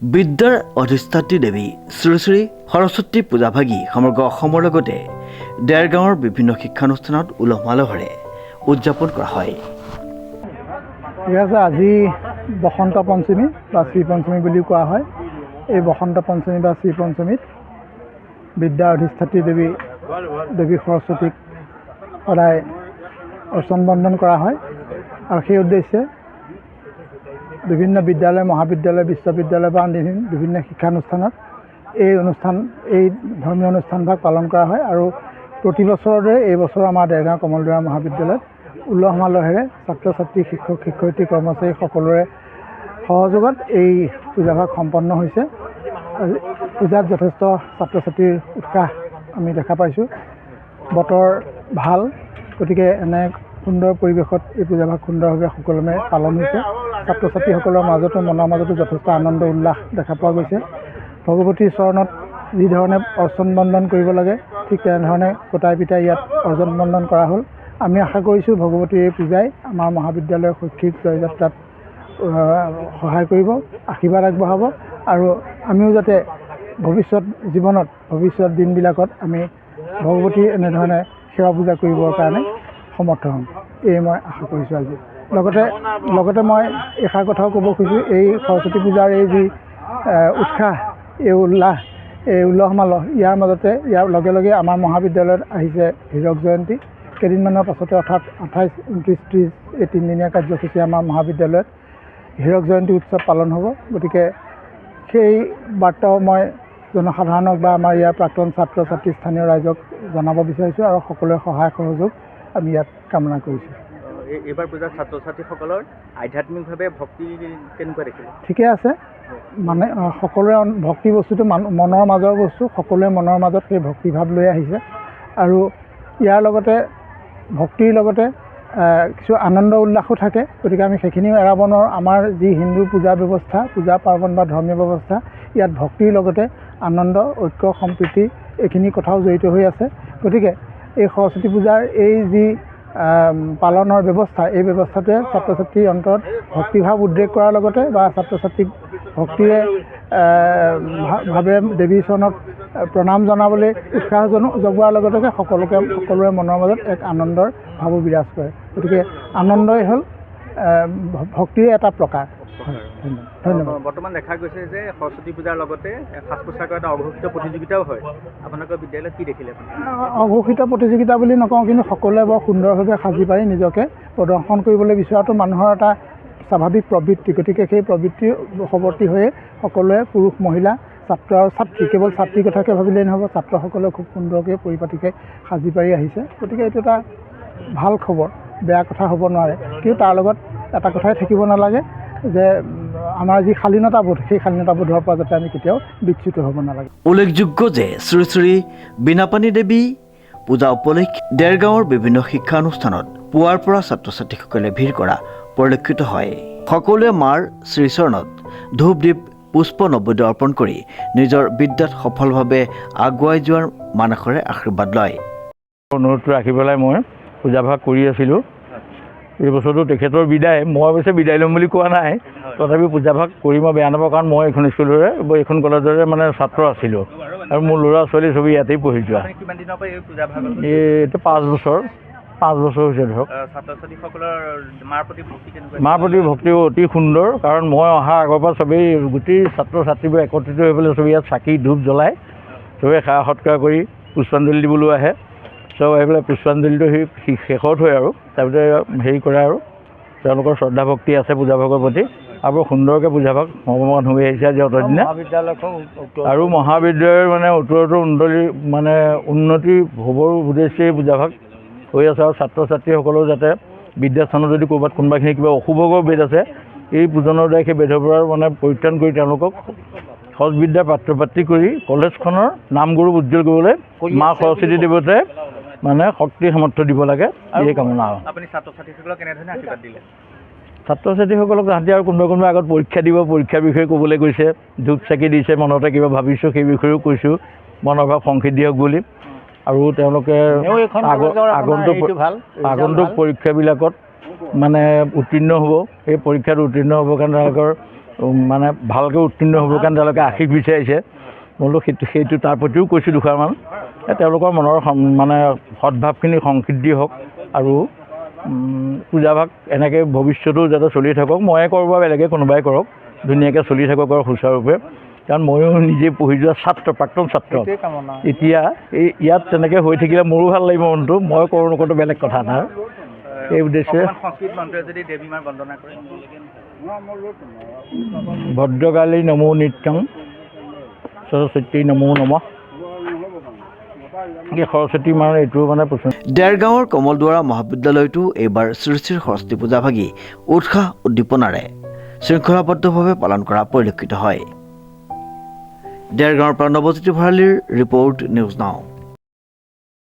বিদ্যাৰ অধিষ্ঠাত্ৰী দেৱী শ্ৰী শ্ৰী সৰস্বতী পূজাভাগী সমগ্ৰ অসমৰ লগতে দেৰগাঁৱৰ বিভিন্ন শিক্ষানুষ্ঠানত উলহ মালহেৰে উদযাপন কৰা হয়। ঠিক আছে, আজি বসন্ত পঞ্চমী বা শ্ৰী পঞ্চমী বুলি কোৱা হয়। এই বসন্ত পঞ্চমী বা শ্ৰী পঞ্চমীত বিদ্যাৰ অধিষ্ঠাত্ৰী দেৱী সৰস্বতীক সদায় অৰ্চন বন্দন কৰা হয় আৰু সেই উদ্দেশ্যে বিভিন্ন বিদ্যালয়, মহাবিদ্যালয়, বিশ্ববিদ্যালয় বা বিভিন্ন শিক্ষানুষ্ঠানত এই ধৰ্মীয় অনুষ্ঠানভাগ পালন কৰা হয়। আৰু প্ৰতি বছৰৰ দৰে এই বছৰ আমাৰ দেৰগাঁও কমলদৰা মহাবিদ্যালয়ত উলহ মালহেৰে ছাত্ৰ ছাত্ৰী, শিক্ষক শিক্ষয়িত্ৰী, কৰ্মচাৰী সকলোৰে সহযোগত এই পূজাভাগ সম্পন্ন হৈছে। পূজাত যথেষ্ট ছাত্ৰ ছাত্ৰীৰ উৎসাহ আমি দেখা পাইছোঁ। বতৰ ভাল, গতিকে এনে সুন্দৰ পৰিৱেশত এই পূজাভাগ সুন্দৰভাৱে সুকলমে পালন হৈছে। ছাত্ৰ ছাত্ৰীসকলৰ মনৰ মাজতো যথেষ্ট আনন্দ উল্লাস দেখা পোৱা গৈছে। ভগৱতীৰ চৰণত যিধৰণে অৰ্চন বন্দন কৰিব লাগে ঠিক তেনেধৰণে কটাই পিটাই ইয়াত অৰ্চন বন্দন কৰা হ'ল। আমি আশা কৰিছোঁ ভগৱতীৰ এই পূজাই আমাৰ মহাবিদ্যালয়ৰ শৈক্ষিক জয়যাত্ৰাত সহায় কৰিব, আশীৰ্বাদ আগবঢ়াব আৰু আমিও যাতে ভৱিষ্যত জীৱনত, ভৱিষ্যত দিনবিলাকত আমি ভগৱতীৰ এনেধৰণে সেৱা পূজা কৰিবৰ কাৰণে সমৰ্থ হ'ম, এই মই আশা কৰিছোঁ আজি। লগতে মই এষাৰ কথাও ক'ব খোজোঁ, এই সৰস্বতী পূজাৰ এই যি উৎসাহ, এই উল্লাস, এই উলহ মালহ, ইয়াৰ মাজতে ইয়াৰ লগে লগে আমাৰ মহাবিদ্যালয়ত আহিছে হীৰক জয়ন্তী। কেইদিনমানৰ পাছতে অৰ্থাৎ 28, 29, 30 এই 3 দিনীয়া কাৰ্যসূচী আমাৰ মহাবিদ্যালয়ত হীৰক জয়ন্তী উৎসৱ পালন হ'ব। গতিকে সেই বাৰ্তাও মই জনসাধাৰণক বা আমাৰ ইয়াৰ প্ৰাক্তন ছাত্ৰ ছাত্ৰী, স্থানীয় ৰাইজক জনাব বিচাৰিছোঁ আৰু সকলোৰে সহায় সহযোগ আমি ইয়াত কামনা কৰিছোঁ। এইবাৰ পূজাত ছাত্ৰ ছাত্ৰীসকলৰ আধ্যাত্মিকভাৱে ভক্তি কেনেকুৱা দেখিলে? ঠিকে আছে, মানে সকলোৰে ভক্তি বস্তুটো মনৰ মাজৰ বস্তু, সকলোৱে মনৰ মাজত সেই ভক্তিভাৱ লৈ আহিছে আৰু ইয়াৰ লগতে ভক্তিৰ লগতে কিছু আনন্দ উল্লাসো থাকে। গতিকে আমি সেইখিনিও এৰাব নোৱাৰোঁ। আমাৰ যি হিন্দু পূজা ব্যৱস্থা, পূজা পাৰ্বণ বা ধৰ্মীয় ব্যৱস্থা, ইয়াত ভক্তিৰ লগতে আনন্দ, ঐক্য, সম্প্ৰীতি এইখিনি কথাও জড়িত হৈ আছে। গতিকে এই সৰস্বতী পূজাৰ এই যি পালনৰ ব্যৱস্থা, এই ব্যৱস্থাটোৱে ছাত্ৰ ছাত্ৰীৰ অন্তৰত ভক্তিভাৱ উদ্ৰেক কৰাৰ লগতে বা ছাত্ৰ ছাত্ৰীক ভক্তিৰে ভাৱে দেৱীৰ চৰণত প্ৰণাম জনাবলৈ উৎসাহ জগোৱাৰ লগতে সকলোৰে মনৰ মাজত এক আনন্দৰ ভাৱো বিৰাজ কৰে। গতিকে আনন্দই হ'ল ভক্তিৰ এটা প্ৰকাৰ। ধন্যবাদ। বৰ্তমান দেখা গৈছে যে সৰস্বতী পূজাৰ লগতে সাজ পোছাকৰ এটা অঘোষিত প্ৰতিযোগিতাও হয়। আপোনালোকৰ বিদ্যালয়ত কি দেখিলে? অঘোষিত প্ৰতিযোগিতা বুলি নকওঁ, কিন্তু সকলোৱে বৰ সুন্দৰভাৱে সাজি পাৰি নিজকে প্ৰদৰ্শন কৰিবলৈ বিচৰাটো মানুহৰ এটা স্বাভাৱিক প্ৰবৃত্তি। গতিকে সেই প্ৰবৃত্তিৰ বশৱৰ্তী হৈয়ে সকলোৱে পুৰুষ, মহিলা, ছাত্ৰ আৰু ছাত্ৰী, কেৱল ছাত্ৰীৰ কথাকে ভাবিলেই নহ'ব, ছাত্ৰসকলেও খুব সুন্দৰকৈ পৰিপাটিকৈ সাজি পাৰি আহিছে। গতিকে এইটো এটা ভাল খবৰ, বেয়া কথা হ'ব নোৱাৰে। কিন্তু তাৰ লগত এটা কথাই থাকিব নালাগে যে আমাৰ যি শালীনতাবোধ, সেই শালীনতাবোধৰ পৰা যাতে আমি কেতিয়াও বিচ্যুত হ'ব নালাগে। উল্লেখযোগ্য যে শ্ৰী শ্ৰী বীণাপাণি দেৱী পূজা উপলক্ষে দেৰগাঁৱৰ বিভিন্ন শিক্ষানুষ্ঠানত পুৱাৰ পৰা ছাত্ৰ ছাত্ৰীসকলে ভিৰ কৰা পৰিলক্ষিত হয়। সকলোৱে মাৰ শ্ৰীচৰণত ধূপ দীপ পুষ্প নৈবেদ্য অৰ্পণ কৰি নিজৰ বিদ্যাত সফলভাৱে আগুৱাই যোৱাৰ মানসেৰে আশীৰ্বাদ লয়। অনুৰোধটো ৰাখি পেলাই মই পূজাভাগ কৰি আছিলোঁ। এই বছৰটো তেখেতৰ বিদায়, মই অৱশ্যে বিদায় ল'ম বুলি কোৱা নাই, তথাপি পূজাভাগ কৰি মই বেয়া নাপাওঁ, কাৰণ মই এইখন স্কুলৰে, এইখন কলেজৰে মানে ছাত্ৰ আছিলোঁ আৰু মোৰ ল'ৰা ছোৱালী ছবি ইয়াতেই পঢ়ি যোৱা। কিমান দিনৰ পৰা এই পূজাভাগ? এইটো 5 বছৰ হৈছে ধৰক। ছাত্ৰ ছাত্ৰীসকলৰ মাৰ প্ৰতি ভক্তি কেনেকুৱা? মাৰ প্ৰতি ভক্তি অতি সুন্দৰ, কাৰণ মই অহা আগৰ পৰা চবেই গোটেই ছাত্ৰ ছাত্ৰীবোৰ একত্ৰিত হৈ পেলাই চবেই ইয়াত চাকি ধূপ জ্বলাই চবেই সেৱা সৎকাৰ কৰি পুষ্পাঞ্জলি দিবলৈ আহে। চব আহি পেলাই পুষ্পাঞ্জলিটো সেই শেষত হয় আৰু তাৰপিছতে হেৰি কৰে আৰু তেওঁলোকৰ শ্ৰদ্ধা ভক্তি আছে পূজাভাগৰ প্ৰতি আৰু বৰ সুন্দৰকৈ পূজাভাগ সমাপন হৈ আহিছে আজি অতদিনে। আৰু মহাবিদ্যালয়ৰ মানে উন্নতি হ'বৰ উদ্দেশ্যে এই পূজাভাগ হৈ আছে আৰু ছাত্ৰ ছাত্ৰীসকলেও যাতে বিদ্যাস্থানত যদি ক'ৰবাত কোনোবাখিনি কিবা অশুভকৰ বেদ আছে, এই পূজনৰ দ্বাৰা সেই বেদৰ পৰা মানে পৰিত্ৰাণ কৰি তেওঁলোকক সৎবিদ্যাৰ পাত্ৰপাত্ৰী কৰি কলেজখনৰ নাম গৌৰৱ উজ্জ্বল কৰিবলৈ মা সৰস্বতী দেৱতাই মানে শক্তি সামৰ্থ্য দিব লাগে, এই কামনা। আপুনি ছাত্ৰ ছাত্ৰীসকলক কেনেধৰণে আশীৰ্বাদ দিলে? ছাত্ৰ ছাত্ৰীসকলক তাহাঁতি আৰু কোনোবা আগত পৰীক্ষা দিব, পৰীক্ষাৰ বিষয়ে ক'বলৈ কৈছে, ধূপ চাকি দিছে, মনতে কিবা ভাবিছোঁ সেই বিষয়েও কৈছোঁ, মনৰ ভাৱ সংসিদ্ধি হওক বুলি। আৰু তেওঁলোকে আগন্তুক পৰীক্ষাবিলাকত মানে উত্তীৰ্ণ হ'ব, এই পৰীক্ষাত উত্তীৰ্ণ হ'বৰ কাৰণে তেওঁলোকৰ মানে ভালকৈ উত্তীৰ্ণ হ'বৰ কাৰণে তেওঁলোকে আশীষ বিচাৰিছে। মই বোলো সেইটো তাৰ প্ৰতিও কৈছোঁ দুষাৰমান, তেওঁলোকৰ মনৰ মানে সদ্ভাৱখিনি সংসিদ্ধি হওক আৰু পূজাভাগ এনেকৈ ভৱিষ্যতেও যাতে চলি থাকক। ময়ে কৰোঁ বা বেলেগে কোনোবাই কৰক, ধুনীয়াকৈ চলি থাকক আৰু সুচাৰুৰূপে। কাৰণ ময়ো নিজে পঢ়ি যোৱা প্ৰাক্তন ছাত্ৰ। এতিয়া ইয়াত তেনেকৈ হৈ থাকিলে মোৰো ভাল লাগিব মনটো। মই কৰোঁ নকৰোঁ বেলেগ কথা নাই। এই উদ্দেশ্যে সংস্কৃত মন্ত্ৰৰে যদি দেৱী মাৰ বন্দনা কৰে। ভদ্ৰকালী নমো নিত্যং সৰস্বতী নমো নমঃ। এই সৰস্বতী মাৰ এইটো মানে পচন্দ। দেৰগাঁৱৰ কমলদুৱাৰা মহাবিদ্যালয়তো এইবাৰ শ্ৰী শ্ৰী সৰস্বতী পূজা ভাগি উৎসাহ উদ্দীপনাৰে শৃংখলাবদ্ধভাৱে পালন কৰা পৰিলক্ষিত হয়। দেৰগাঁৱৰ পৰা নৱজ্যোতি ভঁৰালীৰ ৰিপৰ্ট, নিউজ নাও।